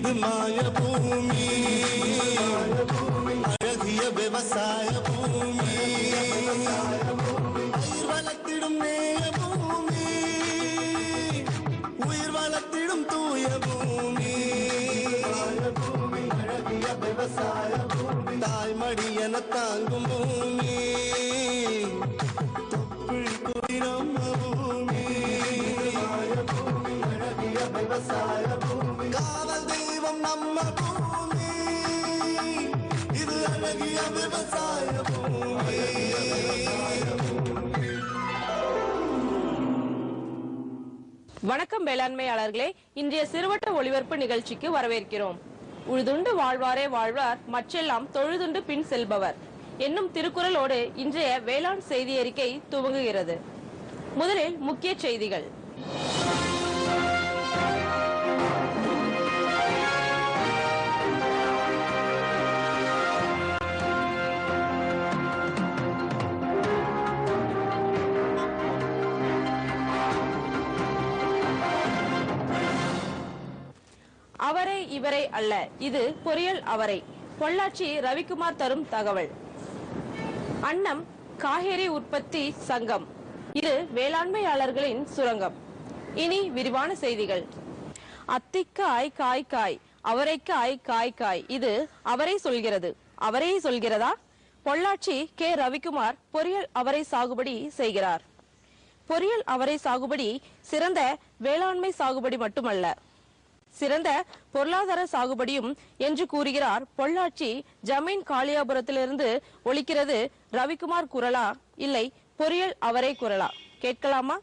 இது மாய பூமி, அழகிய விவசாய பூமி, உயிர் வளர்த்திடும் நேய பூமி, உயிர் வளர்த்திடும் தூய பூமி, அழகிய விவசாய பூமி, தாய்மடி என தாங்கும் பூமி, தொப்புள் கொடி நம்ம பூமி, அழகிய விவசாய பூமி, காவல் தெய்வம் நம்ம பூமி, இது அழகிய விவசாய பூமி. வணக்கம் வேளாண்மையாளர்களே, இன்றைய சிறுவட்ட ஒளிபரப்பு நிகழ்ச்சிக்கு வரவேற்கிறோம். உழுதுண்டு வாழ்வாரே வாழ்வார், மற்றெல்லாம் தொழுதுண்டு பின் செல்பவர் என்னும் திருக்குறளோடு இன்றைய வேளாண் செய்தி அறிக்கை துவங்குகிறது. முதலில் முக்கிய செய்திகள். அவரை இவரை அல்ல, இது பொரியல் அவரை. பொள்ளாச்சி ரவிக்குமார் தரும் தகவல். அன்னம் காய்கறி உற்பத்தி சங்கம், இது வேளாண்மையாளர்களின் சுரங்கம். இனி விரிவான செய்திகள். அத்திக்காய் காய் காய், அவரைக்காய் காய் காய், இது அவரை சொல்கிறது. அவரையை சொல்கிறதா? பொள்ளாச்சி கே ரவிக்குமார் பொரியல் அவரை சாகுபடி செய்கிறார். பொரியல் அவரை சாகுபடி சிறந்த வேளாண்மை சாகுபடி மட்டுமல்ல, சிறந்த பொருளாதார சாகுபடியும் என்று கூறுகிறார். பொள்ளாச்சி ஜமீன் காளியாபுரத்திலிருந்து ஒலிக்கிறது ரவிக்குமார் குரலா, இல்லை பொரியல் அவரை குரலா? கேட்கலாமா?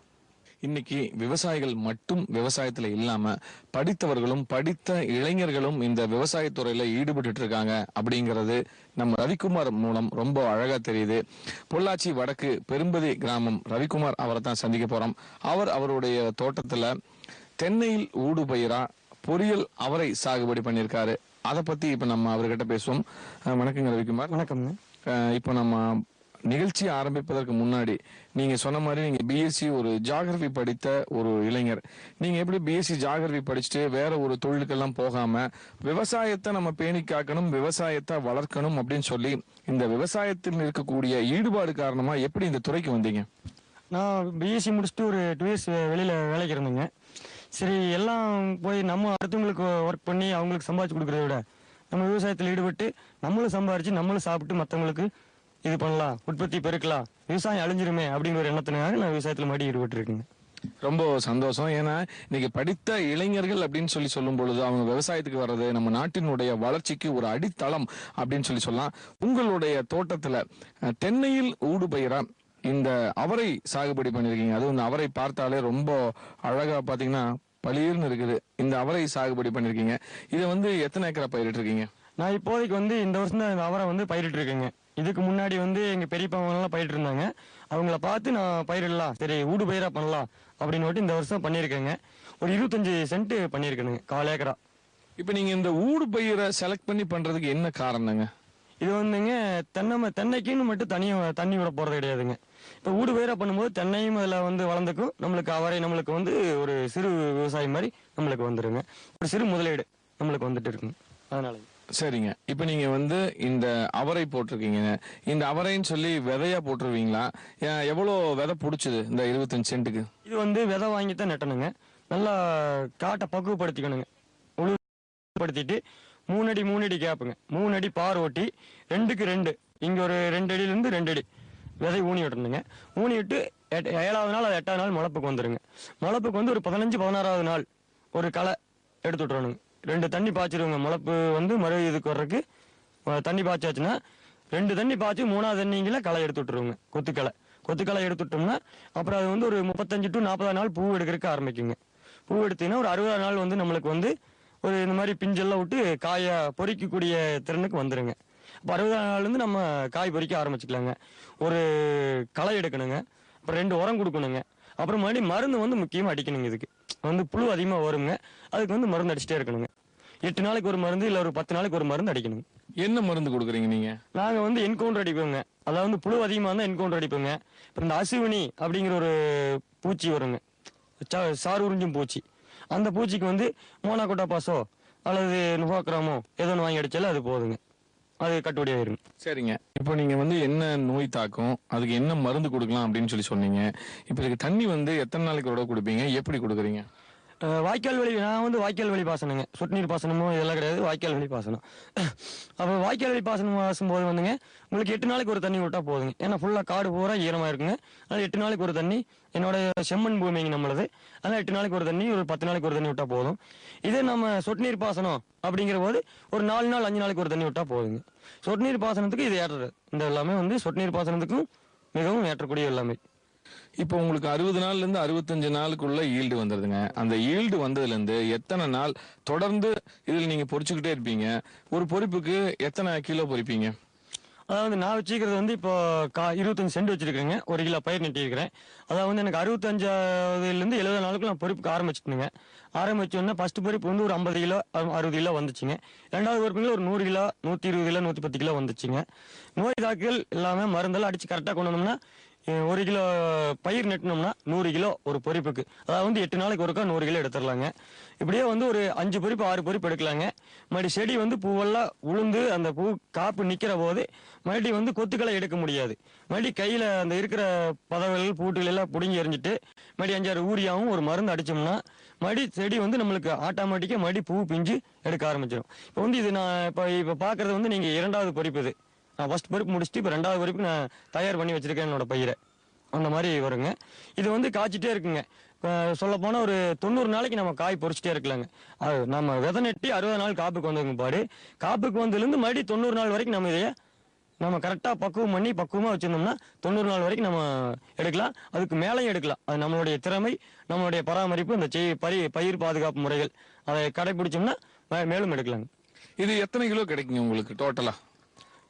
இன்னைக்கு விவசாயிகள் மட்டும் விவசாயத்துல இல்லாம படித்தவர்களும் படித்த இளைஞர்களும் இந்த விவசாயத்துறையில ஈடுபட்டு இருக்காங்க அப்படிங்கிறது நம்ம ரவிக்குமார் மூலம் ரொம்ப அழகா தெரியுது. பொள்ளாச்சி வடக்கு பெரும்பதி கிராமம் ரவிக்குமார் அவரை தான் சந்திக்க போறோம். அவருடைய தோட்டத்துல தென்னையில் ஊடு பயிரா பொரியல் அவரை சாகுபடி பண்ணியிருக்காரு. அதை பத்தி இப்ப நம்ம அவர்கிட்ட பேசுவோம். வணக்கங்க ரவிக்குமார். வணக்கம். இப்போ நம்ம நிகழ்ச்சி ஆரம்பிப்பதற்கு முன்னாடி நீங்க சொன்ன மாதிரி நீங்க பிஎஸ்சி ஒரு ஜியாகிரபி படித்த ஒரு இளைஞர். நீங்க எப்படி பிஎஸ்சி ஜியாகிரபி படிச்சுட்டு வேற ஒரு தொழிலுக்கெல்லாம் போகாம விவசாயத்தை நம்ம பேணி காக்கணும், விவசாயத்தை வளர்க்கணும் அப்படின்னு சொல்லி இந்த விவசாயத்தில் இருக்கக்கூடிய ஈடுபாடு காரணமா எப்படி இந்த துறைக்கு வந்தீங்க? நான் பிஎஸ்சி முடிச்சுட்டு ஒரு 2 இயர்ஸ் வெளியில வேலைக்கு இருந்தேங்க. சரி, எல்லாம் போய் நம்ம அடுத்தவங்களுக்கு ஒர்க் பண்ணி அவங்களுக்கு சம்பாதிச்சு கொடுக்கறத விட நம்ம விவசாயத்தில் ஈடுபட்டு நம்மளும் சம்பாதிச்சு நம்மளும் சாப்பிட்டு மற்றவங்களுக்கு இது பண்ணலாம், உற்பத்தி பெருக்கலாம், விவசாயம் அழிஞ்சிருமே அப்படிங்கிற ஒரு எண்ணத்தினால நான் விவசாயத்தில் மறுபடியும் ஈடுபட்டு இருக்கேங்க. ரொம்ப சந்தோஷம். ஏன்னா இன்னைக்கு படித்த இளைஞர்கள் அப்படின்னு சொல்லும் பொழுது அவங்க விவசாயத்துக்கு வர்றது நம்ம நாட்டினுடைய வளர்ச்சிக்கு ஒரு அடித்தளம் அப்படின்னு சொல்லலாம். உங்களுடைய தோட்டத்துல தென்னையில் ஊடு பயிரா இந்த அவரை சாகுபடி பண்ணிருக்கீங்க. அதுவும் இந்த அவரை பார்த்தாலே ரொம்ப அழகா பாத்தீங்கன்னா பளிர்னு இருக்குது. இந்த அவரை சாகுபடி பண்ணிருக்கீங்க. இதை எத்தனை ஏக்கரா பயிரிட்டு இருக்கீங்க? நான் இப்போதைக்கு இந்த வருஷம் தான் இந்த அவரை பயிரிட்டு இருக்கேங்க. இதுக்கு முன்னாடி எங்க பெரியப்பா எல்லாம் பயிரிட்டு இருந்தாங்க. அவங்கள பார்த்து நான் பயிரிடலாம், சரி ஊடு பயிரா பண்ணலாம் அப்படின்னு இந்த வருஷம் பண்ணிருக்கேங்க. ஒரு 25 சென்ட் பண்ணிருக்கேனுங்க, 1/4 ஏக்கரா. இப்ப நீங்க இந்த ஊடு பயிரை செலக்ட் பண்ணி பண்றதுக்கு என்ன காரணங்க? இது தென்னைக்குன்னு மட்டும் தண்ணி விட போறது கிடையாதுங்க. இப்ப ஊடு பயிரா பண்ணும்போது தென்னையும் அதுல வளர்ந்துக்கும், நம்மளுக்கு அவரை நம்மளுக்கு ஒரு சிறு விவசாயம் மாதிரி நம்மளுக்கு வந்துருங்க. ஒரு சிறு முதலீடு நம்மளுக்கு வந்துட்டு இருக்குங்க. அதனால சரிங்க. இப்ப நீங்க இந்த அவரை போட்டிருக்கீங்க. இந்த அவரைன்னு சொல்லி விதையா போட்டுருவீங்களா? எவ்வளவு விதை பிடிச்சது இந்த 25 சென்ட்டுக்கு? இது விதை வாங்கித்தான் நட்டணுங்க. நல்லா காட்டை பக்குவப்படுத்திக்கணுங்க. உழுப்படுத்திட்டு 3 அடி 3 அடி கேப்புங்க, 3 அடி பார் ஓட்டி 2க்கு 2 இங்க ஒரு 2 அடியிலிருந்து 2 அடி விதை ஊனி விட்டுருந்துங்க. ஊனி விட்டு 7வது நாள் அது 8வது நாள் முளப்புக்கு வந்துருங்க. முளப்புக்கு ஒரு 15-16வது நாள் ஒரு களை எடுத்து விட்டுறணுங்க. 2 தண்ணி பாய்ச்சிருவோங்க. முளப்பு மறு இதுக்கு வர்றதுக்கு தண்ணி பாய்ச்சாச்சுன்னா 2 தண்ணி பாய்ச்சி 3வது தண்ணிங்கள களை எடுத்து விட்டுருவோங்க. கொத்துக்களை எடுத்து விட்டோம்னா அப்புறம் அது ஒரு 35 to 40 நாள் பூ எடுக்கிறதுக்கு ஆரம்பிக்குங்க. பூ எடுத்தீங்கன்னா ஒரு 60 நாள் நம்மளுக்கு ஒரு இந்த மாதிரி பிஞ்செல்லாம் விட்டு காயை பொறிக்கக்கூடிய திறனுக்கு வந்துருங்க. அப்போ 60 நாள்லேருந்து நம்ம காய் பொறிக்க ஆரம்பிச்சுக்கலாங்க. ஒரு களை எடுக்கணுங்க, அப்புறம் 2 உரம் கொடுக்கணுங்க, அப்புறம் மறுபடியும் மருந்து முக்கியமாக அடிக்கணுங்க. இதுக்கு புழு அதிகமாக வருங்க, அதுக்கு மருந்து அடிச்சுட்டே இருக்கணுங்க. 8 நாளைக்கு ஒரு மருந்து, இல்லை ஒரு 10 நாளைக்கு ஒரு மருந்து அடிக்கணுங்க. என்ன மருந்து கொடுக்குறீங்க நீங்க? நாங்க என்கவுண்டர் அடிப்போங்க. அதாவது புழு அதிகமா இருந்தா என்கவுண்டர் அடிப்போங்க. இப்ப இந்த அசுவினி அப்படிங்கிற ஒரு பூச்சி வருங்க, சார் உறிஞ்சும் பூச்சி. அந்த பூச்சிக்கு மோனாகோட்டா பாசோ அல்லது நுவாக்கிராமோ ஏதோ ஒன்று வாங்கி அடிச்சாலும் அது போதுங்க, அது கட்டுப்படி ஆயிருங்க. சரிங்க. இப்போ நீங்க வந்து என்ன நோய் தாக்கும், அதுக்கு என்ன மருந்து கொடுக்கலாம் அப்படின்னு சொல்லி சொன்னீங்க. இப்போ இதுக்கு தண்ணி வந்து எத்தனை நாளைக்கு ஒரு தடவை கொடுப்பீங்க, எப்படி கொடுக்குறீங்க? வாய்க்கால் வழி, நான் வந்து வாய்க்கால் வழி பாசனங்க, சொட்டு நீர் பாசனமோ இதெல்லாம் கிடையாது, வாய்க்கால் வழி பாசனம். அப்போ வாய்க்கால் வழி பாசனம் வாசும்போது வந்துங்க உங்களுக்கு 8 நாளைக்கு ஒரு தண்ணி விட்டா போதுங்க. ஏன்னா ஃபுல்லாக காடு பூரா ஈரமாக இருக்குங்க. அதனால் 8 நாளைக்கு ஒரு தண்ணி, என்னோட செம்மண் பூமிங்க நம்மளது, அதனால் 8 நாளைக்கு ஒரு தண்ணி, ஒரு 10 நாளைக்கு ஒரு தண்ணி விட்டா போதும். இதே நம்ம சொட்டு நீர் பாசனம் அப்படிங்கிற போது ஒரு 4 நாள் 5 நாளைக்கு ஒரு தண்ணி விட்டா போதுங்க. சொட்டு நீர் பாசனத்துக்கு இது ஏற்றது, இந்த எல்லாமே வந்து சொட்டு நீர் பாசனத்துக்கும் மிகவும் ஏற்றக்கூடிய எல்லாமே. இப்போ உங்களுக்கு 60 நாள்ல இருந்து 65 நாளுக்குள்ள ஈல்டு வந்துருதுங்க. அந்த ஈல்டு வந்ததுல இருந்து எத்தனை நாள் தொடர்ந்து இதில் நீங்க பொறிச்சுக்கிட்டே இருப்பீங்க? ஒரு பொறிப்புக்கு எத்தனை கிலோ பொறிப்பீங்க? அதாவது நான் வச்சுக்கிறது வந்து இப்போ 25 சென்ட் வச்சிருக்கேங்க, 1 கிலோ பயிர் நட்டிருக்கிறேன். அதாவது வந்து எனக்கு 65லேருந்து 70 நாளுக்கு நான் பொறிப்புக்கு ஆரம்பிச்சுட்டுங்க. ஆரம்பிச்சோன்னா ஃபர்ஸ்ட் பொறிப்பு வந்து ஒரு 50 கிலோ 60 கிலோ வந்துச்சுங்க. ரெண்டாவது பொறிப்புல ஒரு 100 கிலோ 120 கிலோ 110 கிலோ வந்துச்சுங்க. நோய் தாக்குதல் எல்லாமே மருந்தெல்லாம் அடிச்சு கரெக்டாக கொண்டு வந்தோம்னா 1 கிலோ பயிர் நட்டினோம்னா 100 கிலோ ஒரு பொறிப்புக்கு, அதாவது வந்து 8 நாளைக்கு ஒருக்கா 100 கிலோ எடுத்துடலாங்க. இப்படியே வந்து ஒரு 5 பொறிப்பு 6 பொறிப்பு எடுக்கலாங்க. மறுபடி செடி வந்து பூவெல்லாம் உளுந்து அந்த பூ காப்பு நிற்கிற போது மறுபடியும் வந்து கொத்துக்களை எடுக்க முடியாது. மறுபடியும் கையில் அந்த இருக்கிற பதவிகள் பூட்டுகள் எல்லாம் பிடுங்கி எறிஞ்சிட்டு மறுபடியும் 5-6 ஊரியாவும் ஒரு மருந்து அடிச்சோம்னா மறுபடியும் செடி வந்து நம்மளுக்கு ஆட்டோமேட்டிக்காக மறுபடியும் பூ பிஞ்சு எடுக்க ஆரம்பிச்சிடும். இப்போ வந்து இது நான் இப்போ பார்க்குறது வந்து நீங்கள் 2வது பொறிப்பு. இது நான் ஃபர்ஸ்ட் பொறுப்பு முடிச்சுட்டு இப்போ 2வது பொறுப்பு நான் தயார் பண்ணி வச்சிருக்கேன் என்னோட பயிரை. அந்த மாதிரி வருங்க. இது வந்து காய்ச்சிட்டே இருக்குங்க. சொல்ல போனால் ஒரு 90 நாளைக்கு நம்ம காய் பொறிச்சிட்டே இருக்கலாங்க. அது நம்ம விதை நட்டி 60 நாள் காப்புக்கு வந்ததுங்க பாடு. காப்புக்கு வந்ததுலேருந்து மறுபடியும் 90 நாள் வரைக்கும் நம்ம இதையே நம்ம கரெக்டாக பக்குவம் பண்ணி பக்குவமாக வச்சிருந்தோம்னா 90 நாள் வரைக்கும் நம்ம எடுக்கலாம். அதுக்கு மேலேயும் எடுக்கலாம். அது நம்மளுடைய திறமை, நம்மளுடைய பராமரிப்பு, இந்த பயிர் பாதுகாப்பு முறைகள் அதை கடைபிடிச்சோம்னா மேலும் எடுக்கலாங்க. இது எத்தனை கிலோ கிடைக்குங்க உங்களுக்கு டோட்டலா?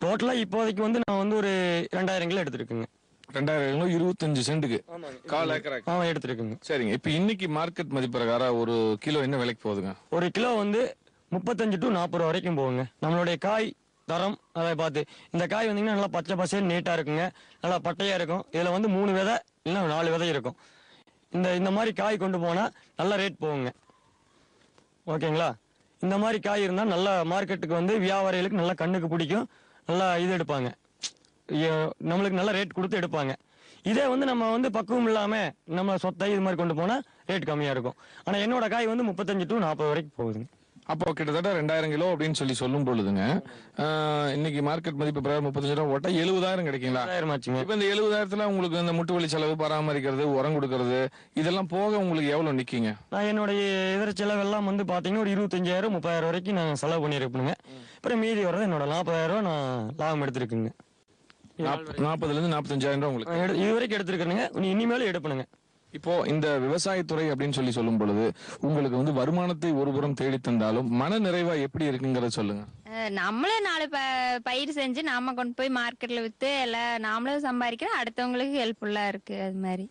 டோட்டலா இப்போதைக்கு வந்து நான் வந்து ஒரு 2000 கிலோ எடுத்துருக்குங்க. 2000 கிலோ 25 சென்ட்டுக்கு 1/4 ஏக்கரா எடுத்துருக்குங்க. சரிங்க. இப்போ இன்னைக்கு மார்க்கெட் மதிப்பு பிரகாரம் ஒரு கிலோ என்ன விலைக்கு போகுதுங்க? ஒரு கிலோ வந்து 35 to 40 ரூபா வரைக்கும் போகுங்க. நம்மளுடைய காய் தரம் அதை பார்த்து. இந்த காய் வந்தீங்கன்னா நல்லா பச்சை பசேன்னு நீட்டா இருக்குங்க, நல்லா பட்டையா இருக்கும். இதுல வந்து 3 விதை இல்லைன்னா 4 விதை இருக்கும். இந்த மாதிரி காய் கொண்டு போனா நல்ல ரேட் போகுங்க. ஓகேங்களா? இந்த மாதிரி காய் இருந்தா நல்ல மார்க்கெட்டுக்கு வந்து வியாபாரிகளுக்கு நல்லா கண்ணுக்கு பிடிக்கும், நல்லா இது எடுப்பாங்க, நம்மளுக்கு நல்ல ரேட் கொடுத்து எடுப்பாங்க. இதே வந்து நம்ம வந்து பக்குவம் இல்லாம நம்ம சொத்தை இது மாதிரி கொண்டு போனா ரேட் கம்மியா இருக்கும். ஆனா என்னோட காய் வந்து 35 to 40 வரைக்கும் போகுதுங்க. அப்போ கிட்டத்தட்ட 2000 கிலோ அப்படின்னு சொல்லி சொல்லும் பொழுதுங்க, இன்னைக்கு மார்க்கெட் மதிப்பு பிரகாரம் 35 ரூபா ஓட்டா 70,000 கிடைக்குங்களா? 70,000 இப்ப இந்த 70,000த்துல உங்களுக்கு இந்த முட்டு வலி செலவு, பராமரிக்கிறது, உரம் கொடுக்கறது இதெல்லாம் போக உங்களுக்கு எவ்வளவு நிக்குங்க? நான் என்னுடைய இதர செலவெல்லாம் வந்து பாத்தீங்கன்னா ஒரு 25,000 30,000 வரைக்கும் நான் செலவு பண்ணிருப்பேனுங்க. அப்புறம் மீதி வர்றது என்னோட 40,000 ரூபாய் நான் லாபம் எடுத்திருக்குங்க. 40,000 இருந்து 45,000 ரூபாய் உங்களுக்கு இது வரைக்கும் எடுத்திருக்கிறேங்க. இனிமேலும் எடுப்பணுங்க. இப்போ இந்த விவசாயத்துறை அப்படின்னு சொல்லி சொல்லும் பொழுது உங்களுக்கு வந்து வருமானத்தை ஒருபுறம் தேடி தந்தாலும் மன நிறைவா எப்படி இருக்குங்கிறத சொல்லுங்க. நம்மளே 4 பயிர் செஞ்சு நாம கொண்டு போய் மார்க்கெட்ல வித்து எல்லாம் நாமளும் சம்பாதிக்கிறோம், அடுத்தவங்களுக்கு ஹெல்ப்ஃபுல்லா இருக்கு. அது மாதிரி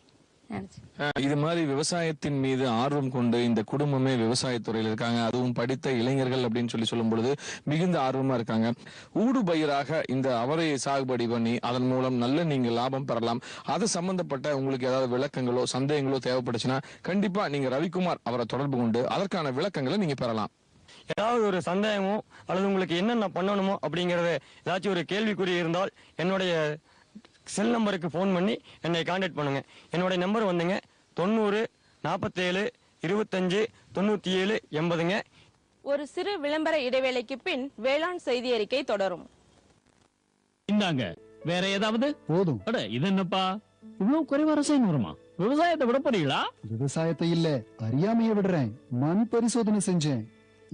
இது மாதிரி விவசாயத்தின் மீது ஆர்வம் கொண்டு இந்த குடும்பமே விவசாயத்துறையில் இருக்காங்க, அதுவும் படித்த இளைஞர்கள் அப்படின்னு சொல்லி சொல்லும் பொழுது மிகுந்த ஆர்வமா இருக்காங்க. ஊடு பயிராக இந்த அவரையை சாகுபடி பண்ணி அதன் மூலம் நல்ல நீங்க லாபம் பெறலாம். அது சம்பந்தப்பட்ட உங்களுக்கு ஏதாவது விளக்கங்களோ சந்தேகங்களோ தேவைப்படுச்சுன்னா கண்டிப்பா நீங்க ரவிக்குமார் அவரை தொடர்பு கொண்டு அதற்கான விளக்கங்களை நீங்க பெறலாம். ஏதாவது ஒரு சந்தேகமோ அல்லது உங்களுக்கு என்னென்ன பண்ணணுமோ அப்படிங்கறத ஏதாச்சும் ஒரு கேள்விக்குறி இருந்தால் என்னுடைய செல் நம்பருக்கு போன் பண்ணி என்னை கான்டாக்ட் பண்ணுங்க. என்னுடைய நம்பர் வந்துங்க 90 47 25 97 80ங்க. ஒரு சிறு விளம்பர இடைவேளைக்கு பின் வேளாண் செய்தி அறிக்கை தொடரும். இந்தாங்க வேற ஏதாவது போதும். அட இது என்னப்பா இவ்வளவு குறைவா ரசாயனம் வருமா? விவசாயத்தை விட போறீங்களா? விவசாயத்தை இல்ல, அறியாமைய விடுறேன். மண் பரிசோதனை செஞ்சேன்.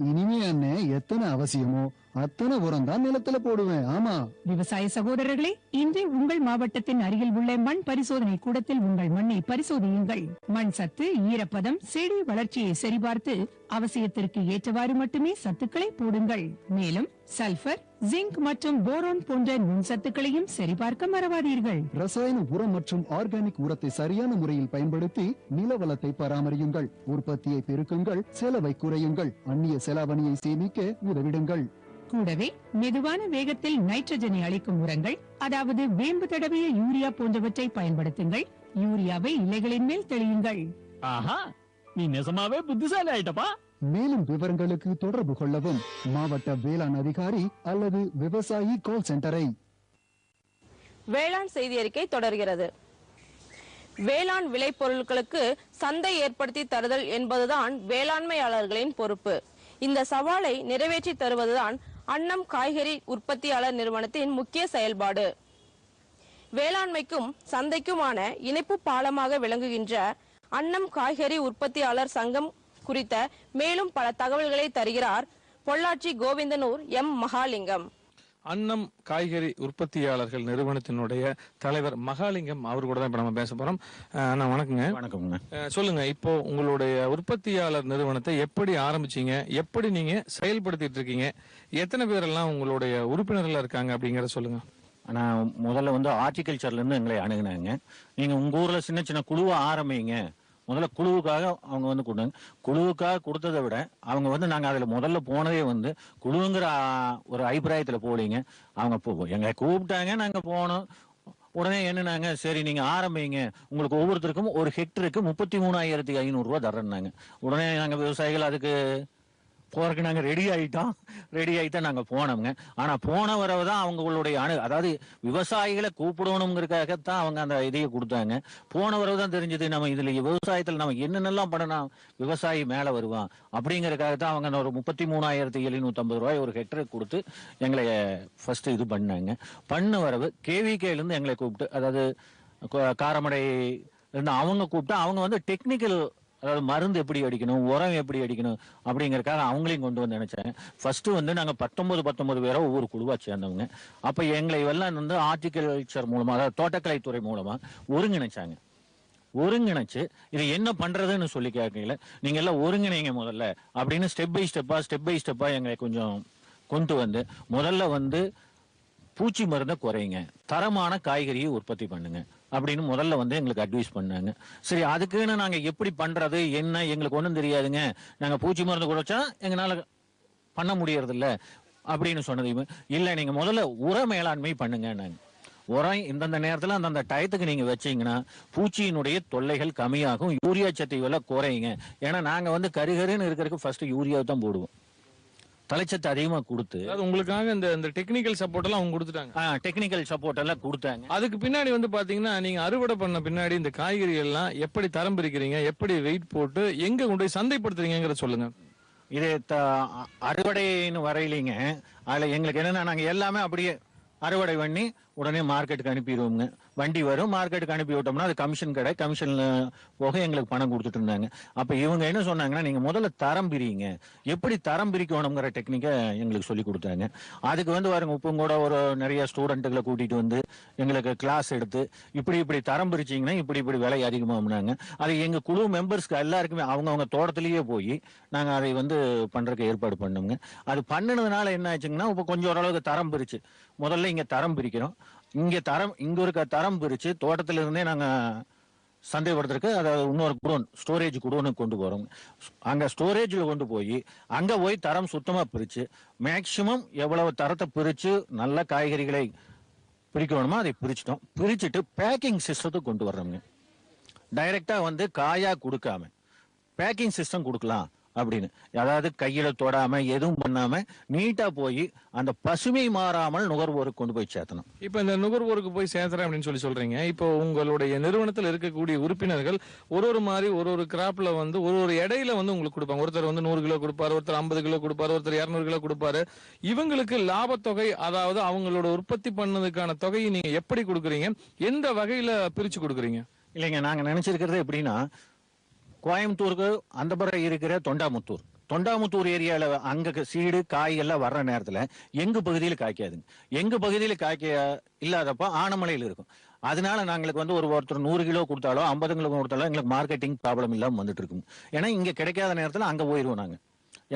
இனிமே அண்ணே எத்தனை அவசியமோ அத்தனை உரம் தான் நிலத்துல போடுவேன். ஆமா விவசாய சகோதரர்களே, இன்று உங்கள் மாவட்டத்தின் அருகில் உள்ள மண் பரிசோதனை கூடத்தில் உங்கள் மண்ணை பரிசோதியுங்கள். மண் சத்து, ஈரப்பதம், செடி வளர்ச்சியை சரிபார்த்து அவசியத்திற்கு ஏற்றவாறு மட்டுமே சத்துக்களை போடுங்கள். மேலும் சல்பர், ஜிங்க் மற்றும் போரான் போன்ற நுண்சத்துக்களையும் சரிபார்க்க மறவாதீர்கள். ரசாயன உரம் மற்றும் ஆர்கானிக் உரத்தை சரியான முறையில் பயன்படுத்தி நில வளத்தை பராமரியுங்கள். உற்பத்தியை பெருக்குங்கள், செலவை குறையுங்கள், அந்நிய செலாவணியை சேமிக்க உதவிடுங்கள். கூடவே மெதுவான வேகத்தில் நைட்ரஜனை அளிக்கும் உரங்கள், அதாவது வேம்பு தடவிய யூரியா போன்றவற்றை பயன்படுத்துங்கள். யூரியாவை இலைகளின் மேல் தெளியுங்கள். ஆஹா, நீ நெசமாவே புத்திசாலி ஆயிட்டப்பா. மேலும் விவரங்களுக்கு தொடர்பு கொள்ளவும் மாவட்ட வேளாண் அதிகாரி அல்லது விவசாயி கால் சென்டரை. வேளாண் செய்தி அறிக்கை தொடர்கிறது. வேளாண் விளைபொருட்களுக்கு சந்தை ஏற்படுத்தி தருதல் என்பதுதான் வேளாண்மையாளர்களின் பொறுப்பு. இந்த சவாலை நிறைவேற்றி தருவதுதான் அன்னம் காய்கறி உற்பத்தியாளர் நிறுவனத்தின் முக்கிய செயல்பாடு. வேளாண்மைக்கும் சந்தைக்குமான இணைப்பு பாலமாக விளங்குகின்ற அன்னம் காய்கறி உற்பத்தியாளர் சங்கம் குறித்த மேலும் பல தகவல்களை தருகிறார் பொள்ளாச்சி கோவிந்தனூர் எம் மகாலிங்கம். அன்னம் காய்கறி உற்பத்தியாளர்கள் நிறுவனத்தினுடைய தலைவர் மகாலிங்கம் அவர் கூட தான் இப்ப நம்ம பேச போறோம். வணக்கங்க. வணக்கம்ங்க. சொல்லுங்க, இப்போ உங்களுடைய உற்பத்தியாளர் நிறுவனத்தை எப்படி ஆரம்பிச்சீங்க, எப்படி நீங்க செயல்படுத்திட்டு இருக்கீங்க, எத்தனை பேரெல்லாம் உங்களுடைய உறுப்பினர்கள் இருக்காங்க அப்படிங்கறத சொல்லுங்க. நான் முதல்ல வந்து ஹார்டிகல்ச்சர்ல இருந்து எங்களை அணுகுனாங்க. நீங்க உங்க ஊர்ல சின்ன சின்ன குழுவை ஆரம்பிங்க. முதல்ல குழுவுக்காக அவங்க வந்து கொடுத்தாங்க. குழுவுக்காக கொடுத்ததை விட அவங்க வந்து நாங்கள் அதில் முதல்ல போனதே வந்து குழுங்கிற ஒரு அபிப்பிராயத்தில் போலீங்க. அவங்க எங்களை கூப்பிட்டாங்க, நாங்கள் போனோம். உடனே என்னன்னாங்க, சரி நீங்க ஆரம்பிங்க, உங்களுக்கு ஒவ்வொருத்தருக்கும் ஒரு ஹெக்டருக்கு 33,500 ரூபா தர்றேன்னாங்க. உடனே நாங்கள் விவசாயிகள் அதுக்கு போறதுக்கு நாங்கள் ரெடி ஆகிட்டா நாங்கள் போனோம்ங்க. ஆனால் போன வரவு தான் அவங்களுடைய அதாவது விவசாயிகளை கூப்பிடணுங்கிறதுக்காகத்தான் அவங்க அந்த இதையை கொடுத்தாங்க. போன வரவு தான் தெரிஞ்சது நம்ம இதில் விவசாயத்தில் நம்ம என்னென்னலாம் பண்ணணும் விவசாயி மேலே வருவான் அப்படிங்கிறதுக்காகத்தான் அவங்க ஒரு 33,750 ரூபாய் ஒரு ஹெக்டருக்கு கொடுத்து எங்களை ஃபர்ஸ்ட் இது பண்ணாங்க. பண்ண வரவு கேவிகேலேருந்து எங்களை கூப்பிட்டு, அதாவது காரமடை இருந்து அவங்க கூப்பிட்டு அவங்க வந்து டெக்னிக்கல், அதாவது மருந்து எப்படி அடிக்கணும், உரம் எப்படி அடிக்கணும் அப்படிங்கறதுக்காக அவங்களையும் கொண்டு வந்து நினைச்சாங்க. ஃபர்ஸ்ட் வந்து நாங்க 19 பேரை ஒவ்வொரு குழுவா சேர்ந்தவங்க. அப்ப எங்களை எல்லாம் வந்து ஹார்டிகல்ச்சர் மூலமா, அதாவது தோட்டக்கலைத்துறை மூலமா ஒருங்கிணைச்சு இது என்ன பண்றதுன்னு சொல்லி கேட்கல, நீங்க எல்லாம் ஒருங்கிணைங்க முதல்ல அப்படின்னு ஸ்டெப் பை ஸ்டெப்பா எங்களை கொஞ்சம் கொண்டு வந்து, முதல்ல வந்து பூச்சி மருந்தை குறைங்க, தரமான காய்கறியை உற்பத்தி பண்ணுங்க அப்படின்னு முதல்ல வந்து எங்களுக்கு அட்வைஸ் பண்ணாங்க. சரி, அதுக்குன்னு நாங்க எப்படி பண்றது என்ன எங்களுக்கு ஒன்றும் தெரியாதுங்க, நாங்க பூச்சி மருந்து குறைச்சா எங்களால பண்ண முடியறது இல்ல அப்படின்னு சொன்னது இல்ல, நீங்க முதல்ல உர மேலாண்மை பண்ணுங்க. நாங்க உரம் இந்தந்த நேரத்துல அந்தந்த டயத்துக்கு நீங்க வச்சீங்கன்னா பூச்சியினுடைய தொல்லைகள் கம்மியாகும், யூரியா சத்தை விலை குறையுங்க. ஏன்னா நாங்க வந்து கருகருன்னு இருக்கிறதுக்கு ஃபர்ஸ்ட் யூரியா தான் போடுவோம், தலைச்சத்து அதிகமா கொடுத்து. உங்களுக்காக இந்த டெக்னிக்கல் சப்போர்ட் எல்லாம் அவங்க கொடுத்துட்டாங்க. டெக்னிக்கல் சப்போர்ட் எல்லாம் கொடுத்தாங்க. அதுக்கு பின்னாடி வந்து பாத்தீங்கன்னா, நீங்க அறுவடை பண்ண பின்னாடி இந்த காய்கறி எல்லாம் எப்படி தரம் பிரிக்கிறீங்க, எப்படி வெயிட் போட்டு எங்க கொண்டு போய் சந்தைப்படுத்துறீங்கிறத சொல்லுங்க. இது அறுவடைன்னு வரையிலிங்க. அதுல எங்களுக்கு என்னன்னா, நாங்க எல்லாமே அப்படியே அறுவடை பண்ணி உடனே மார்க்கெட்டுக்கு அனுப்பிடுவோங்க. வண்டி வரும், மார்க்கெட்டுக்கு அனுப்பி விட்டோம்னா அது கமிஷன் கடை, கமிஷன்ல போக எங்களுக்கு பணம் கொடுத்துட்டு இருந்தாங்க. அப்ப இவங்க என்ன சொன்னாங்கன்னா, நீங்க முதல்ல தரம் பிரிங்க, எப்படி தரம் பிரிக்கணுங்கிற டெக்னிக்கை எங்களுக்கு சொல்லி கொடுத்தாங்க. அதுக்கு வந்து பாருங்க, உப்பும் கூட ஒரு நிறைய ஸ்டூடெண்ட்டுகளை கூட்டிட்டு வந்து எங்களுக்கு கிளாஸ் எடுத்து இப்படி தரம் பிரிச்சிங்கன்னா இப்படி விலை அதிகமாகுனாங்க. அது எங்க குழு மெம்பர்ஸ்க்கு எல்லாருக்குமே அவங்க தோட்டத்திலேயே போய் நாங்க அதை வந்து பண்றதுக்கு ஏற்பாடு பண்ணோங்க. அது பண்ணினதுனால என்ன ஆச்சுங்கன்னா, இப்ப கொஞ்சம் ஓரளவுக்கு தரம் பிரிச்சு, முதல்ல இங்க தரம் பிரிக்கிறோம், இங்க இருக்க தரம் பிரிச்சு தோட்டத்தில இருந்தே நாங்க சந்தைப்படுத்துறதுக்கு, அதாவது இன்னொரு குடோன், ஸ்டோரேஜ் குடோனு கொண்டு போறோம். அங்க ஸ்டோரேஜ்ல கொண்டு போய் தரம் சுத்தமா பிரிச்சு, மேக்சிமம் எவ்வளவு தரத்தை பிரிச்சு நல்ல காய்கறிகளை பிரிக்கணுமோ அதை பிரிச்சுட்டு பேக்கிங் சிஸ்டத்துக்கு கொண்டு வர்றோங்க. டைரக்டா வந்து காயா கொடுக்காம பேக்கிங் சிஸ்டம் கொடுக்கலாம் அப்படின்னு, அதாவது கையில தொடாம எதுவும் பண்ணாம நீட்டா போய் அந்த பசுமை மாறாமல் நுகர்வோருக்கு கொண்டு போய் சேர்த்தணும். இப்ப இந்த நுகர்வோருக்கு போய் சேர்த்துறேன் அப்படின்னு சொல்றீங்க. இப்போ உங்களுடைய நிறுவனத்தில் இருக்கக்கூடிய உறுப்பினர்கள் ஒரு மாதிரி ஒரு கிராப்ல வந்து ஒரு எடையில வந்து உங்களுக்கு கொடுப்பாங்க. ஒருத்தர் வந்து 100 கிலோ கொடுப்பாரு, ஒருத்தர் 50 கிலோ கொடுப்பாரு, ஒருத்தர் 200 கிலோ கொடுப்பாரு. இவங்களுக்கு லாபத்தொகை, அதாவது அவங்களோட உற்பத்தி பண்ணதுக்கான தொகையை நீங்க எப்படி கொடுக்குறீங்க, எந்த வகையில பிரிச்சு கொடுக்குறீங்க? இல்லைங்க, நாங்க நினைச்சிருக்கிறது எப்படின்னா, கோயம்புத்தூருக்கு அந்த பிறகு இருக்கிற தொண்டாமுத்தூர் ஏரியால அங்க சீடு காய் எல்லாம் வர்ற நேரத்துல எங்க பகுதியில காய்க்காதுங்க. எங்க பகுதியில காய்க்க இல்லாதப்ப ஆனமலையில் இருக்கும். அதனால நாங்களுக்கு வந்து ஒருத்தர் 100 கிலோ கொடுத்தாலோ 50 கிலோ கொடுத்தாலோ எங்களுக்கு மார்க்கெட்டிங் ப்ராப்ளம் இல்லாம வந்துட்டு இருக்கும். ஏன்னா இங்க கிடைக்காத நேரத்துல அங்க போயிருவோம் நாங்க.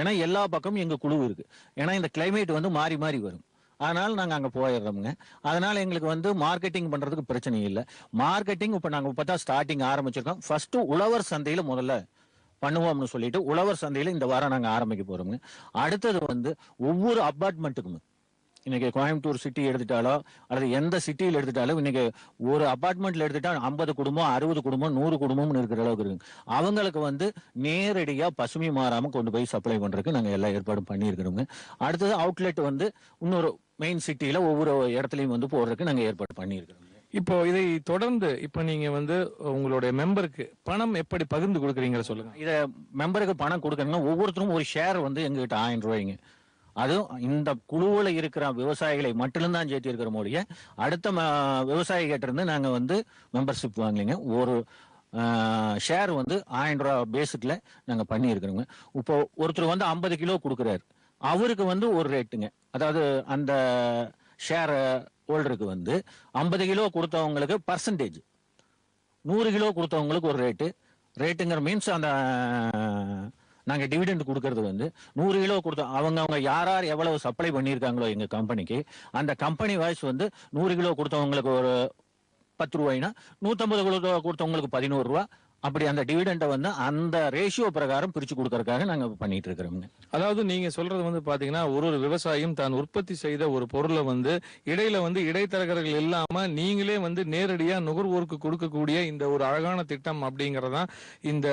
ஏன்னா எல்லா பக்கமும் எங்க குழு இருக்கு. ஏன்னா இந்த கிளைமேட் வந்து மாறி வரும், அதனால நாங்க அங்க போயிடுறோம்ங்க. அதனால எங்களுக்கு வந்து மார்க்கெட்டிங் பண்றதுக்கு பிரச்சனை இல்லை. மார்க்கெட்டிங் இப்ப நாங்க இப்பதான் ஸ்டார்டிங் ஆரம்பிச்சிருக்கோம். ஃபர்ஸ்ட் உழவர் சந்தையில முதல்ல பண்ணுவோம்னு சொல்லிட்டு உழவர் சந்தையில இந்த வாரம் நாங்க ஆரம்பிக்க போறோம்ங்க. அடுத்தது வந்து ஒவ்வொரு அபார்ட்மெண்ட்டுக்கும் இன்னைக்கு கோயம்புத்தூர் சிட்டி எடுத்துட்டாலோ அல்லது எந்த சிட்டியில் எடுத்துட்டாலும் இன்னைக்கு ஒரு அபார்ட்மெண்ட்ல எடுத்துட்டா 50 குடும்பம் 60 குடும்பம் 100 குடும்பம்னு இருக்கிற அளவுக்கு இருக்கு. அவங்களுக்கு வந்து நேரடியா பசுமை மாறாம கொண்டு போய் சப்ளை பண்றதுக்கு நாங்க எல்லா ஏற்பாடும் பண்ணியிருக்கிறோங்க. அடுத்தது அவுட்லெட் வந்து இன்னொரு மெயின் சிட்டியில ஒவ்வொரு இடத்துலயும் வந்து போடுறதுக்கு நாங்க ஏற்பாடு பண்ணியிருக்கிறோம். இப்போ இதை தொடர்ந்து இப்ப நீங்க வந்து உங்களுடைய மெம்பருக்கு பணம் எப்படி பகிர்ந்து கொடுக்குறீங்க சொல்லுங்க. இதை மெம்பருக்கு பணம் கொடுக்கணும்னா ஒவ்வொருத்தரும் ஒரு ஷேர் வந்து எங்ககிட்ட 1000 ரூபாய்ங்க. அதுவும் இந்த குழுவில் இருக்கிற விவசாயிகளை மட்டும்தான் சேர்த்து இருக்கிற முடிய அடுத்த விவசாயிகிட்ட இருந்து நாங்க வந்து மெம்பர்ஷிப் வாங்கலிங்க. ஒரு ஷேர் வந்து 1000 ரூபாய் பேசிக்ல நாங்க பண்ணி இருக்கிறோங்க. இப்போ ஒருத்தர் வந்து 50 கிலோ கொடுக்குறாரு, அவருக்கு வந்து ஒரு ரேட்டுங்க. அதாவது அந்த ஷேர் ஹோல்டருக்கு வந்து 50 கிலோ கொடுத்தவங்களுக்கு பர்சன்டேஜ், 100 கிலோ கொடுத்தவங்களுக்கு ஒரு ரேட்டுங்கிற மீன்ஸ் அந்த நாங்க டிவிடெண்ட் கொடுக்கறது வந்து 100 கிலோ கொடுத்தோம் அவங்க யார் எவ்வளவு சப்ளை பண்ணியிருக்காங்களோ எங்க கம்பெனிக்கு, அந்த கம்பெனி வாய்ஸ் வந்து 100 கிலோ கொடுத்தவங்களுக்கு ஒரு 10 ரூபாய்னா 150 கிலோ கொடுத்தவங்களுக்கு 11 ரூபா, அப்படி அந்த டிவிடெண்டை வந்து அந்த ரேஷியோ பிரகாரம் பிரிச்சு கொடுக்கறதுக்காக நாங்க பண்ணிட்டு இருக்கிறோம். அதாவது நீங்க சொல்றது வந்து பாத்தீங்கன்னா ஒரு விவசாயியும் தான் உற்பத்தி செய்த ஒரு பொருளை வந்து இடையில வந்து இடைத்தரகர்கள் இல்லாம நீங்களே வந்து நேரடியா நுகர்வோருக்கு கொடுக்கக்கூடிய இந்த ஒரு அழகான திட்டம் அப்படிங்கறதான் இந்த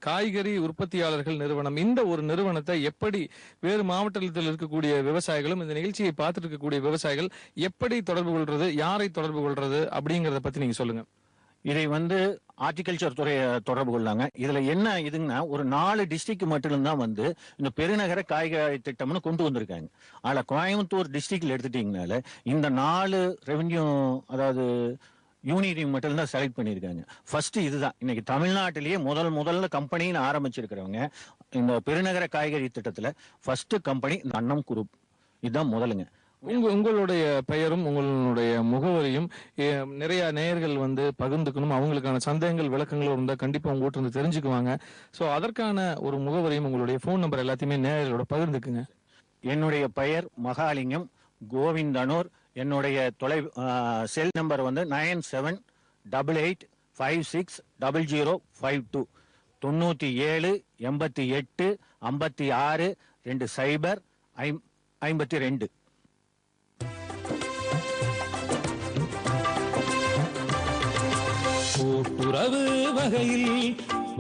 காய்கறி உற்பத்தியாளர்கள் நிறுவனம். இந்த ஒரு நிறுவனத்தை எப்படி வேறு மாவட்டத்தில் இருக்கக்கூடிய விவசாயிகளும் இந்த நிகழ்ச்சியை பார்த்துட்டு இருக்கக்கூடிய விவசாயிகள் எப்படி தொடர்பு கொள்றது, யாரை தொடர்பு கொள்றது அப்படிங்கறத பத்தி நீங்க சொல்லுங்க. இதை வந்து ஹார்டிகல்ச்சர் துறையை தொடர்பு கொள்ளாங்க. இதுல என்ன இதுங்கன்னா ஒரு 4 டிஸ்ட்ரிக்ட் மட்டும்தான் வந்து இந்த பெருநகர காய்கறி திட்டம்னு கொண்டு வந்திருக்காங்க. ஆனா கோயம்புத்தூர் டிஸ்ட்ரிக்ட்ல எடுத்துட்டீங்கனால இந்த 4 ரெவென்யூ அதாவது யூனியன் மட்டும்தான் செலக்ட் பண்ணியிருக்காங்க. ஃபர்ஸ்ட் இதுதான் இன்னைக்கு தமிழ்நாட்டிலேயே முதல்ல கம்பெனின்னு ஆரம்பிச்சிருக்கிறவங்க இந்த பெருநகர காய்கறி திட்டத்துல ஃபர்ஸ்ட் கம்பெனி இந்த அன்னம் குரூப். இதுதான் முதலுங்க. உங்களுடைய பெயரும் உங்களுடைய முகவரியும் நிறைய நேயர்கள் வந்து பகிர்ந்துக்கணும், அவங்களுக்கான சந்தேகங்கள் விளக்கங்களும் இருந்தா கண்டிப்பா உங்ககிட்ட இருந்து தெரிஞ்சுக்குவாங்க. சோ அதற்கான ஒரு முகவரியும் உங்களுடைய போன் நம்பர் எல்லாத்தையுமே நேயர்களோட பகிர்ந்துக்குங்க. என்னுடைய பெயர் மகாலிங்கம் கோவிந்தனூர். என்னுடைய செல் நம்பர் வந்து 9788560052 97 88 56 20 52. கூட்டுறவு வகையில்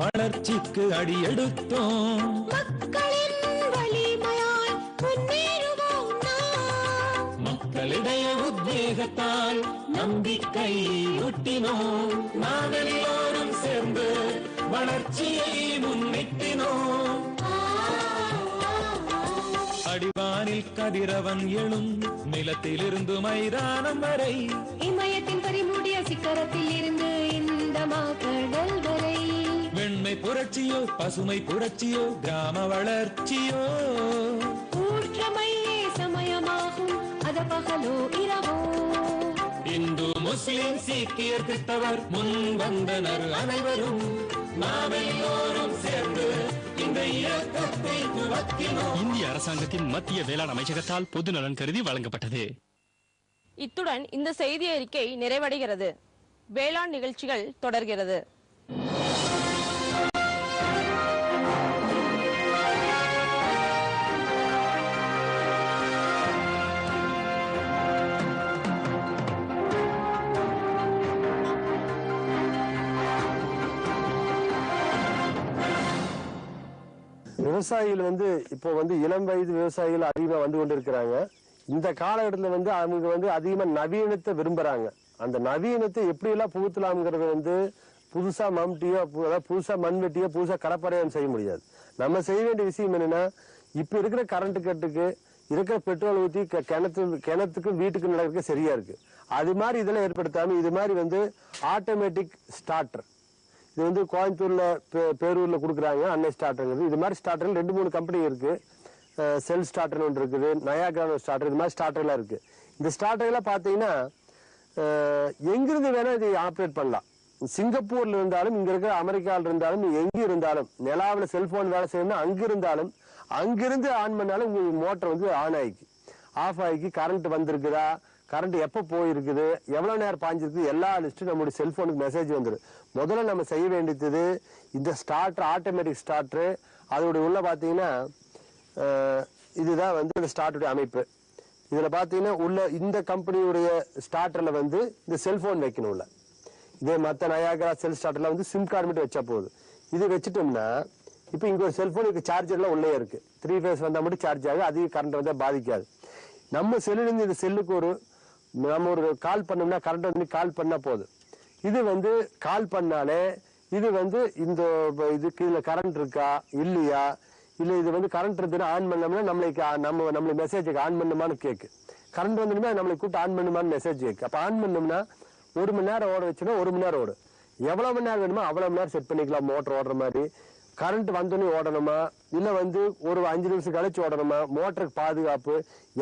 வளர்ச்சிக்கு அடியெடுத்தோம், மக்களின் வலிமையால் முன்னேறுவோம் நாம். மக்களிடைய உத்வேகத்தால் நம்பிக்கை ஊட்டினோம், நாம் எல்லோரும் சேர்ந்து வளர்ச்சியை முன்னிட்டினோம். அடிவானில் கதிரவன் எழும், நிலத்திலிருந்து மைதானம் வரை, இமயத்தின் பறிமூடிய சிக்கரத்தில் இருந்து இந்த மாக்கடல் வரை, வெண்மை புரட்சியோ பசுமை புரட்சியோ கிராம வளர்ச்சியோ, ஊற்றமையே சமயமாகும் அத பகலோ இரவோ, இந்து முஸ்லிம் சீக்கியர் கிறிஸ்தவர் முன் வந்தனர் அனைவரும், நாம் எல்லோரும் சேர்ந்து இந்த இயக்கத்தை துவக்கினோம். இந்திய அரசாங்கத்தின் மத்திய வேளாண் அமைச்சகத்தால் பொது நலன் கருதி வழங்கப்பட்டது. இத்துடன் இந்த செய்தி அறிக்கை நிறைவடைகிறது. வேளாண் நிகழ்ச்சிகள் தொடர்கிறது. விவசாயிகள் வந்து இப்போ வந்து இளம் வயது விவசாயிகள் அதிகமா வந்து கொண்டிருக்கிறாங்க. இந்த காலகட்டத்தில் வந்து அவங்க வந்து அதிகமா நவீனத்தை விரும்புறாங்க. அந்த நவீனத்தை எப்படி எல்லாம் புகுத்தலாம்ங்கிறது வந்து புதுசா மம்டியோ அதாவது புதுசா மண்வெட்டியோ புதுசா கடப்பறையோ செய்ய முடியாது. நம்ம செய்ய வேண்டிய விஷயம் என்னன்னா இப்ப இருக்கிற கரண்ட் கட்டுக்கு இருக்கிற பெட்ரோல் ஊற்றி கிணத்துக்கும் வீட்டுக்கும் நடக்க சரியா இருக்கு. அது மாதிரி இதெல்லாம் ஏற்படுத்தாம இது மாதிரி வந்து ஆட்டோமேட்டிக் ஸ்டார்டர், இது வந்து கோயம்புத்தூர்ல பேரூர்ல கொடுக்குறாங்க அன்னை ஸ்டார்டருங்கிறது. இது மாதிரி ஸ்டார்டர்கள் 2-3 கம்பெனி இருக்கு. செல் ஸ்டார்டர் ஒன்று இருக்குது, நயாகிரான ஸ்டார்டர், இது மாதிரி ஸ்டார்டர்லாம் இருக்கு. இந்த ஸ்டார்டர்லாம் பார்த்தீங்கன்னா எங்கிருந்து வேணா இதை ஆப்ரேட் பண்ணலாம். சிங்கப்பூர்ல இருந்தாலும் இங்க இருக்கிற அமெரிக்காவில் இருந்தாலும் எங்க இருந்தாலும் நிலாவில் செல்போன் வேலை செய்யணும்னா அங்க இருந்தாலும் அங்கிருந்து ஆன் பண்ணாலும் உங்களுக்கு மோட்டர் வந்து ஆன் ஆகி ஆஃப் ஆகி கரண்ட் வந்திருக்குதா, கரண்ட் எப்போ போயிருக்குது, எவ்வளவு நேரம் பாஞ்சிருக்கு, எல்லா லிஸ்ட்டும் நம்மளுடைய செல்போனுக்கு மெசேஜ் வந்துடும். முதல்ல நம்ம செய்ய வேண்டியது இந்த ஸ்டார்டர், ஆட்டோமேட்டிக் ஸ்டார்டரு. அதோட உள்ள பார்த்தீங்கன்னா இதுதான் வந்து இந்த ஸ்டார்டருடைய அமைப்பு. இதுல பாத்தீங்கன்னா உள்ள இந்த கம்பெனியுடைய ஸ்டார்டர்ல வந்து இந்த செல்போன் வைக்கணும் உள்ள. இதே மத்த நயாகரா செல் ஸ்டார்டர்ல வந்து சிம் கார்டு மட்டும் வச்சா போதும். இது வச்சுட்டோம்னா இப்போ இங்க ஒரு செல்போனுக்கு சார்ஜர்லாம் உள்ளே இருக்கு. 3 ஃபேஸ் வந்தா மட்டும் சார்ஜ் ஆகும், அதிக கரண்ட் வந்தா பாதிக்காது. நம்ம செல்லுலேருந்து இந்த செல்லுக்கு நம்ம ஒரு கால் பண்ணோம்னா கரண்ட் வந்து கால் பண்ணா போதும். இது வந்து கால் பண்ணாலே இது வந்து இந்த இதுக்கு இதுல கரண்ட் இருக்கா இல்லையா, இல்ல இது வந்து கரண்ட் இருந்துன்னா ஆன் பண்ணோம்னா நம்மளை மெசேஜுக்கு ஆன் பண்ணுமான்னு கேக்கு. கரண்ட் வந்துடுமே நம்மளை கூப்பிட்டு ஆன் பண்ணுமான்னு மெசேஜ் கேக்கு. அப்ப ஆன் பண்ணோம்னா 1 மணி நேரம் ஓட வச்சுன்னா 1 மணி நேரம் ஓடும். எவ்வளவு மணி நேரம் வேணுமோ அவ்வளவு மணி நேரம் செட் பண்ணிக்கலாம். மோட்டர் ஓடுற மாதிரி கரண்ட் வந்தோடனே ஓடணுமா இல்ல வந்து ஒரு 5 நிமிஷம் கழிச்சு ஓடணுமா, மோட்டருக்கு பாதுகாப்பு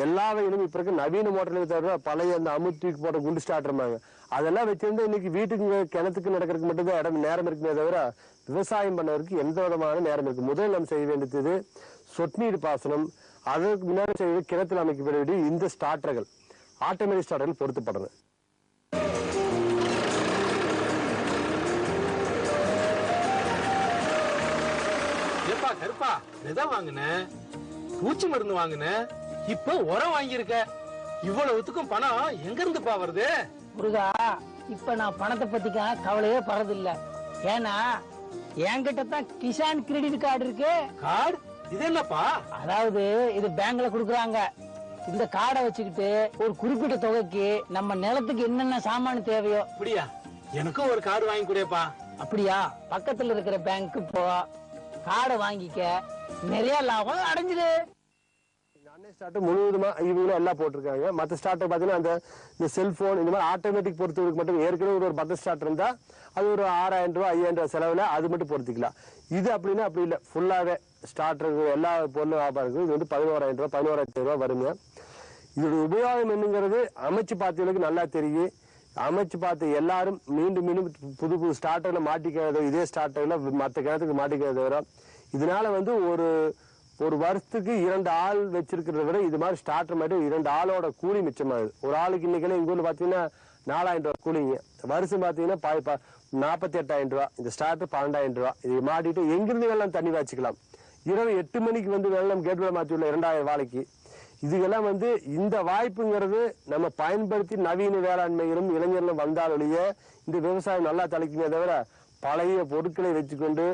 எல்லா வகையிலும் இப்ப இருக்க நவீன மோட்டருக்கு தவிர பழைய அந்த அமுத்திக்கு போட்ட குண்டு ஸ்டார்டர்மாங்க அதெல்லாம் வச்சிருந்தா இன்னைக்கு வீட்டுக்கு கிணத்துக்கு நடக்கிறதுக்கு மட்டும்தான் இடம் நேரம் இருக்குமே தவிர விவசாயம் பண்ணவருக்கு எந்த விதமான நேரம் இருக்கு. முதல் நம்ம செய்ய வேண்டியது சொட்டு நீர் பாசனம், அதற்கு முன்னாடி செய்ய கிணத்துல அமைக்கப்பட வேண்டிய இந்த ஸ்டார்டர்கள் ஆட்டோமேட்டிக் ஸ்டார்டர்கள் பொருத்தப்படணும். கருப்பா விதை வாங்கின, பூச்சி மருந்து வாங்கின, இப்ப உரம் வாங்கியிருக்க. இவ்வளவுத்துக்கும் பணம் எங்க இருந்துப்பா வருது? முருகா, இப்ப நான் பணத்தை பத்திக்க கவலையே படுறதில்ல. ஏன்னா என்கிட்ட தான் கிசான் கிரெடிட் கார்டு இருக்கு. கார்டு? இது என்னப்பா? அதாவது இது பேங்க்ல குடுக்குறாங்க. இந்த கார்டை வச்சுக்கிட்டு ஒரு குறிப்பிட்ட தொகைக்கு நம்ம நிலத்துக்கு என்னென்ன சாமான் தேவையோ. அப்படியா? எனக்கும் ஒரு கார்டு வாங்கி கொடுப்பா. அப்படியா? பக்கத்துல இருக்கிற பேங்க்கு போ, கார்டை வாங்கிக்க, நிறைய லாபம் அடைஞ்சிடு. முழுவதுமா இவங்களும் எல்லாம் போட்டிருக்காங்க. மற்ற ஸ்டார்டர் பாத்தீங்கன்னா இந்த செல்போன் இந்த மாதிரி ஆட்டோமேட்டிக் பொறுத்தவருக்கு மட்டும் ஏற்கனவே ஒரு 10 ஸ்டார்டர் இருந்தா அது ஒரு 6000 ரூபாய் 5000 ரூபாய் செலவுல அது மட்டும் பொறுத்திக்கலாம். இது அப்படின்னா அப்படி இல்லை, ஃபுல்லாவே ஸ்டார்டருக்கு எல்லா பொருளும் வியாபாரம் இது வந்து 11000 ரூபாய் 11500 ரூபாய் வருங்க. இதோட உபயோகம் என்னங்கிறது அமைச்சு பார்த்தவங்களுக்கு நல்லா தெரியும். அமைச்சு பார்த்து எல்லாரும் மீண்டும் மீண்டும் புது புது ஸ்டார்டர்ல மாட்டிக்கிறதோ இதே ஸ்டார்டர்ல மற்ற கிணத்துக்கு மாட்டிக்கிறத விட இதனால வந்து ஒரு வருஷத்துக்கு 2 ஆள் வச்சிருக்கிறத விட இது மாதிரி ஸ்டார்டர் மாதிரி 2 ஆளோட கூலி மிச்சமாகுது. ஒரு ஆளுக்கு இன்னைக்கு எங்க ஊர்ல பாத்தீங்கன்னா 4000 ரூபாய் கூலிங்க. வருஷம் பாத்தீங்கன்னா 48000 ரூபாய். இந்த ஸ்டார்டர் 12000 ரூபாய். இது மாட்டிட்டு எங்கிருந்து வெள்ளம் தண்ணி வாச்சிக்கலாம். இரவு 8 மணிக்கு வந்து வெள்ளம் கேட்ல மாத்தி உள்ள 2000 வாழைக்கு. இதுக்கெல்லாம் வந்து இந்த வாய்ப்புங்கிறது நம்ம பயன்படுத்தி நவீன வேளாண்மையிலும் இளைஞர்களும் வந்தாலொழிய இந்த விவசாயம் நல்லா தலைக்குமே தவிர பழைய பொருட்களை வச்சுக்கொண்டு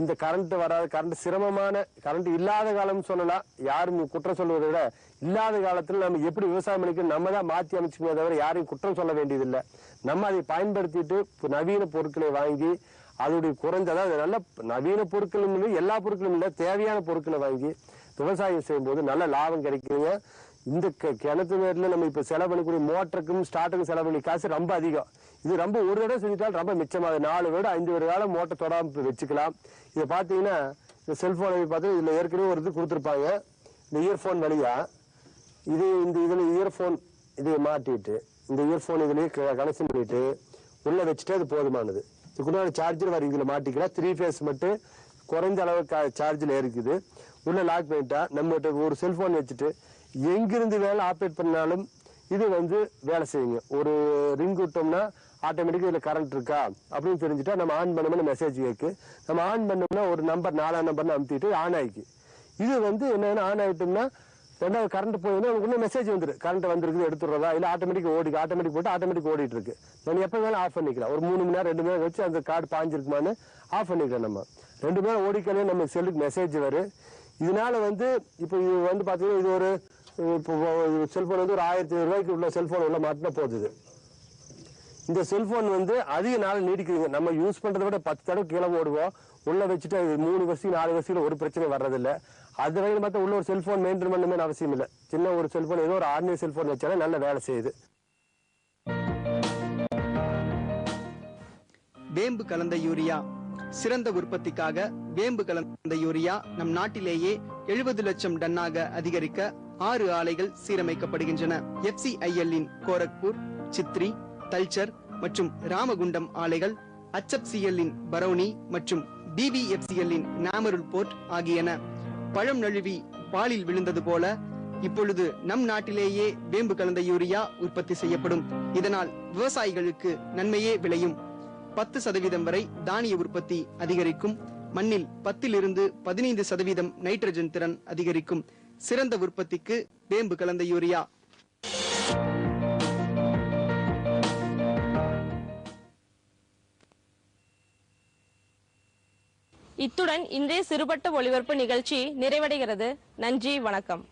இந்த கரண்ட் வராது, கரண்ட் சிரமமான கரண்ட் இல்லாத காலம் சொல்லலாம், யாரும் குற்றம் சொல்வதை விட இல்லாத காலத்துல நம்ம எப்படி விவசாயம் பண்ணிக்க நம்ம தான் மாற்றி அமைச்சுக்கவே தவிர யாரையும் குற்றம் சொல்ல வேண்டியதில்லை. நம்ம அதை பயன்படுத்திட்டு நவீன பொருட்களை வாங்கி அதோடைய குறைஞ்ச அதாவது நல்ல நவீன பொருட்களும் இல்லை, எல்லா பொருட்களும் இல்லை, தேவையான பொருட்களை வாங்கி விவசாயம் செய்யும் போது நல்ல லாபம் கிடைக்குங்க. இந்த கிணத்து நேரத்துல நம்ம இப்ப செலவு பண்ணக்கூடிய மோட்டருக்கும் ஸ்டார்ட்டுக்கும் செலவு பண்ணி காசு ரொம்ப அதிகம். இது ரொம்ப ஒரு தடவை செஞ்சுட்டாலும் ரொம்ப மிச்சமாகுது. 4 வருடம் 5 வருட காலம் மோட்டர் தொடாம வச்சுக்கலாம். இதை பாத்தீங்கன்னா இந்த செல்போனை பார்த்து இதுல ஏற்கனவே ஒரு இது கொடுத்துருப்பாங்க. இந்த இயர்போன் வழியா இதுல இயர்போன் இதை மாட்டிட்டு இந்த இயர்போன் இதுலயே கனெக்ஷன் பண்ணிட்டு உள்ள வச்சுட்டு அது போதுமானது. இதுக்குள்ள சார்ஜர் வர இதுல மாட்டிக்கலாம். 3 ஃபேஸ் மட்டும் குறைஞ்ச அளவு சார்ஜில் இருக்குது. உள்ள லாக் பண்ணிட்டா நம்மகிட்ட ஒரு செல்போன் வச்சுட்டு எங்கிருந்து வேலை ஆப்ரேட் பண்ணாலும் இது வந்து வேலை செய்யுங்க. ஒரு ரிங் விட்டோம்னா ஆட்டோமேட்டிக்கா இதுல கரண்ட் இருக்கா அப்படின்னு தெரிஞ்சுட்டா நம்ம ஆன் பண்ணோம்னா மெசேஜ் கேக்கு. நம்ம ஆன் பண்ணோம்னா ஒரு நம்பர் 4ஆம் நம்பர்னு அமுத்திட்டு ஆன் ஆயிக்கு. இது வந்து என்னன்னா ஆன் ஆயிட்டோம்னா 2வது கரண்ட் போயின்னா உடனே மெசேஜ் வந்துடும், கரண்ட் வந்திருக்குது எடுத்துடுறதா இல்ல ஆட்டோமேட்டிக் ஆட்டோமேட்டிக் போட்டு ஆட்டோமேட்டிக் ஓடிட்டு இருக்கு. நம்ம எப்ப வேணாலும் ஆஃப் பண்ணிக்கலாம். ஒரு 3 மணி நேரம் 2 மணி நேரம் வச்சு அந்த கார்டு பாஞ்சிருக்குமான்னு ஆஃப் பண்ணிக்கலாம். நம்ம 2 மணி நேரம் ஓடிக்கலே நம்ம செல்லுக்கு மெசேஜ் வரும். இதனால வந்து இப்போ இது வந்து பாத்தீங்கன்னா இது ஒரு இப்போ செல்போன் வந்து ஒரு 1500 ரூபாய்க்கு உள்ள செல்போன் உள்ள மாட்டினா போகுது. இந்த செல்போன் வந்து அதிக நாள் நீடிக்குதுங்க. நம்ம யூஸ் பண்றதை விட 10 தடவை கீழே ஓடுவோம். உள்ள வச்சுட்டு 3 வருஷம் 4 வருஷத்துல ஒரு பிரச்சனை வர்றதில்லை. அது வகையில் பார்த்தா உள்ள ஒரு செல்போன் மெயின்டைன் பண்ணணும்னு அவசியம் இல்லை. சின்ன ஒரு செல்போன் ஏதோ ஒரு ஆர்டினரி செல்போன் வச்சாலும் நல்ல வேலை செய்யுது. வேம்பு கலந்த யூரியா சிறந்த உற்பத்திக்காக வேம்பு கலந்த யூரியா நம் நாட்டிலேயே 70 லட்சம் டன்னாக அதிகரிக்க 6 ஆலைகள் சீரமைக்கப்படுகின்றன. FCIL-இன் கோரக்பூர், சித்ரி, தல்சர் மற்றும் ராமகுண்டம் ஆலைகள், HFCL-இன் பரௌனி மற்றும் BVFCL-இன் நாமருல் போர்ட் ஆகியன. பழம் நழுவி பாலில் விழுந்தது போல இப்பொழுது நம் நாட்டிலேயே வேம்பு கலந்த யூரியா உற்பத்தி செய்யப்படும். இதனால் விவசாயிகளுக்கு நன்மையே விளையும். 10% வரை தானிய உற்பத்தி அதிகரிக்கும். மண்ணில் 10 to 15% நைட்ரஜன் திறன் அதிகரிக்கும். சிறந்த உற்பத்திக்கு வேம்பு கலந்த யூரியா. இத்துடன் இன்றைய சிறுபட்ட ஒளிபரப்பு நிகழ்ச்சி நிறைவடைகிறது. நன்றி, வணக்கம்.